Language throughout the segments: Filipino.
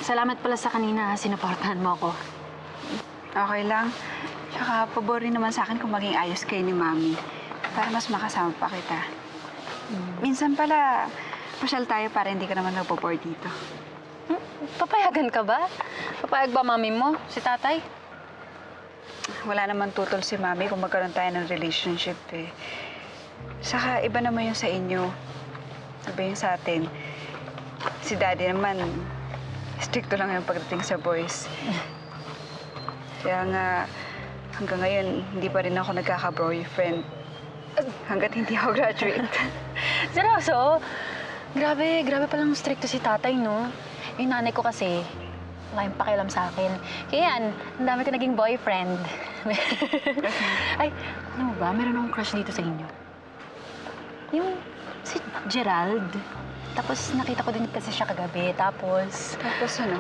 Salamat pala sa kanina, sinuportahan mo ako. Okay lang. Tsaka pabor rin naman sa akin kung maging ayos kayo ni Mami. Para mas makasama pa kita. Minsan pala, pasyal tayo para hindi ka naman nagpo-bore dito. Papayagan ka ba? Papayag ba mami mo, si tatay? Wala naman tutol si Mami kung magkaroon tayo ng relationship eh. Saka iba naman yung sa inyo. Iba yung sa atin. Si Daddy naman, stricto lang yung pagdating sa boys. Kaya nga, hanggang ngayon, hindi pa rin ako nagkaka-boyfriend. Hanggat hindi ako graduate. Seryoso? Grabe palang stricto si tatay, no? Yung nanay ko kasi, wala yung pakialam sa akin. Kaya yan, ang dami ko naging boyfriend. Ay, ano ba? Meron akong crush dito sa inyo. Yung si Gerald. Tapos nakita ko din kasi siya kagabi. Tapos ano?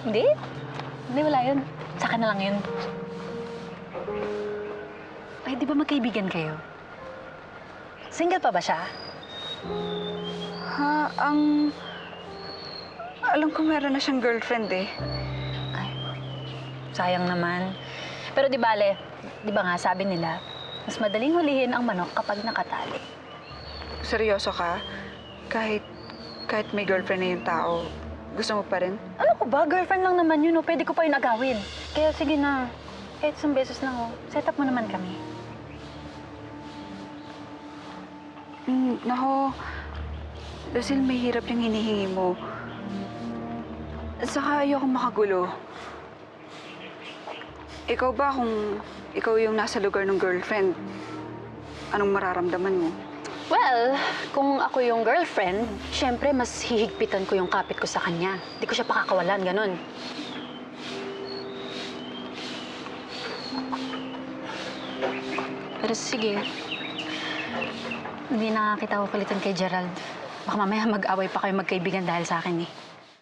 Hindi? Hindi, wala yun. Saka na lang yun. Ay, di ba magkaibigan kayo? Single pa ba siya? Ha? Alam ko meron na siyang girlfriend eh. Ay, sayang naman. Pero di bale, di ba nga sabi nila, mas madaling hulihin ang manok kapag nakatali. Seryoso ka? Kahit may girlfriend na yung tao, gusto mo pa rin? Ano ko ba? Girlfriend lang naman yun, no? Pwede ko pa yun agawin. Kaya sige na, kahit isang beses lang, oh. Set up mo naman kami. Nako, Lucille, may hirap yung hinihingi mo. At saka ayoko makagulo. Ikaw ba kung ikaw yung nasa lugar ng girlfriend, anong mararamdaman mo? Well, kung ako yung girlfriend, syempre mas hihigpitan ko yung kapit ko sa kanya. Hindi ko siya pakakawalan, ganun. Pero sige, hindi na kita kukulitan kay Gerald. Baka mamaya mag-away pa kayo magkaibigan dahil sa akin eh.